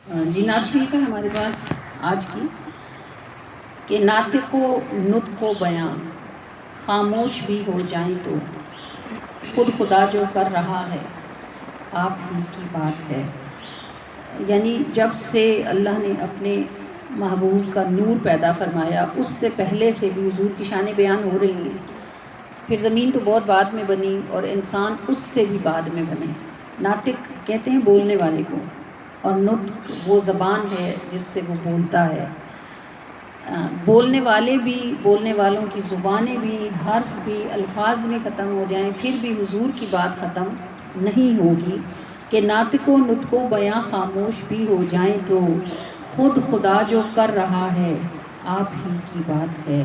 جی نعت شریف ہے ہمارے پاس آج کی کہ ناطق و نطق و بیاں خاموش بھی ہو جائیں تو خود خدا جو کر رہا ہے آپ ہی کی بات ہے. یعنی جب سے اللہ نے اپنے محبوب کا نور پیدا فرمایا اس سے پہلے سے بھی حضور کی شان بیان ہو رہی ہیں. پھر زمین تو بہت بعد میں بنی اور انسان اس سے بھی بعد میں بنے. ناطق کہتے ہیں بولنے والے کو، اور نطق وہ زبان ہے جس سے وہ بولتا ہے. بولنے والے بھی، بولنے والوں کی زبانیں بھی، حرف بھی، الفاظ بھی ختم ہو جائیں پھر بھی حضور کی بات ختم نہیں ہوگی کہ ناطق و نطق و بیاں خاموش بھی ہو جائیں تو خود خدا جو کر رہا ہے آپ ہی کی بات ہے.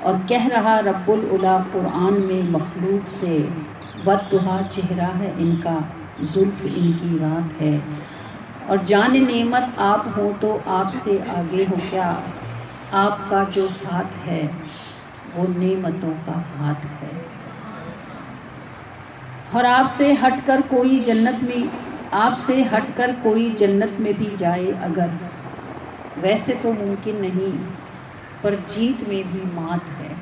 اور کہہ رہا رب العلا قرآن میں مخلوق سے والضحیٰ چہرہ ہے ان کا زلف ان کی رات ہے. اور جان نعمت آپ ہوں تو آپ سے آگے ہو کیا، آپ کا جو ساتھ ہے وہ نعمتوں کا ہاتھ ہے. اور آپ سے ہٹ کر کوئی جنت میں، آپ سے ہٹ کر کوئی جنت میں بھی جائے اگر، ویسے تو ممکن نہیں پر جیت میں بھی مات ہے.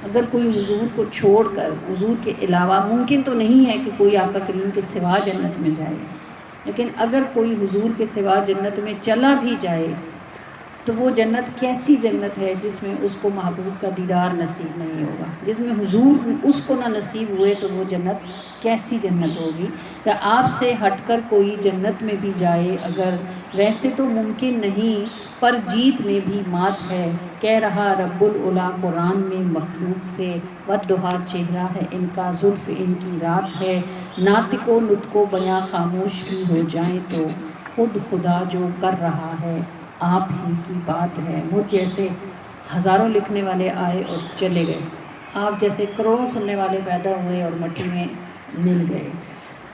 اگر کوئی حضور کو چھوڑ کر، حضور کے علاوہ، ممکن تو نہیں ہے کہ کوئی آقا کریم کے سوا جنت میں جائے، لیکن اگر کوئی حضور کے سوا جنت میں چلا بھی جائے تو وہ جنت کیسی جنت ہے جس میں اس کو محبوب کا دیدار نصیب نہیں ہوگا. جس میں حضور اس کو نہ نصیب ہوئے تو وہ جنت کیسی جنت ہوگی. یا آپ سے ہٹ کر کوئی جنت میں بھی جائے اگر، ویسے تو ممکن نہیں پر جیت میں بھی مات ہے. کہہ رہا رب العلا قرآن میں مخلوق سے والضحیٰ چہرہ ہے ان کا زلف ان کی رات ہے. ناطق و نطق و بیاں خاموش بھی ہو جائیں تو خود خدا جو کر رہا ہے آپ ہی کی بات ہے. مجھ جیسے ہزاروں لکھنے والے آئے اور چلے گئے، آپ جیسے کروڑوں سننے والے پیدا ہوئے اور مٹی میں مل گئے.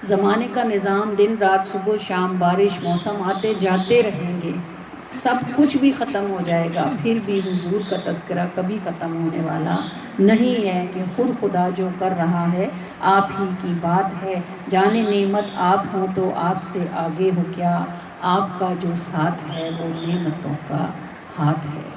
زمانے کا نظام دن رات صبح شام بارش موسم آتے جاتے رہیں گے، سب کچھ بھی ختم ہو جائے گا پھر بھی حضور کا تذکرہ کبھی ختم ہونے والا نہیں ہے کہ خود خدا جو کر رہا ہے آپ ہی کی بات ہے. جان نعمت آپ ہوں تو آپ سے آگے ہو کیا، آپ کا جو ساتھ ہے وہ نعمتوں کا ہاتھ ہے.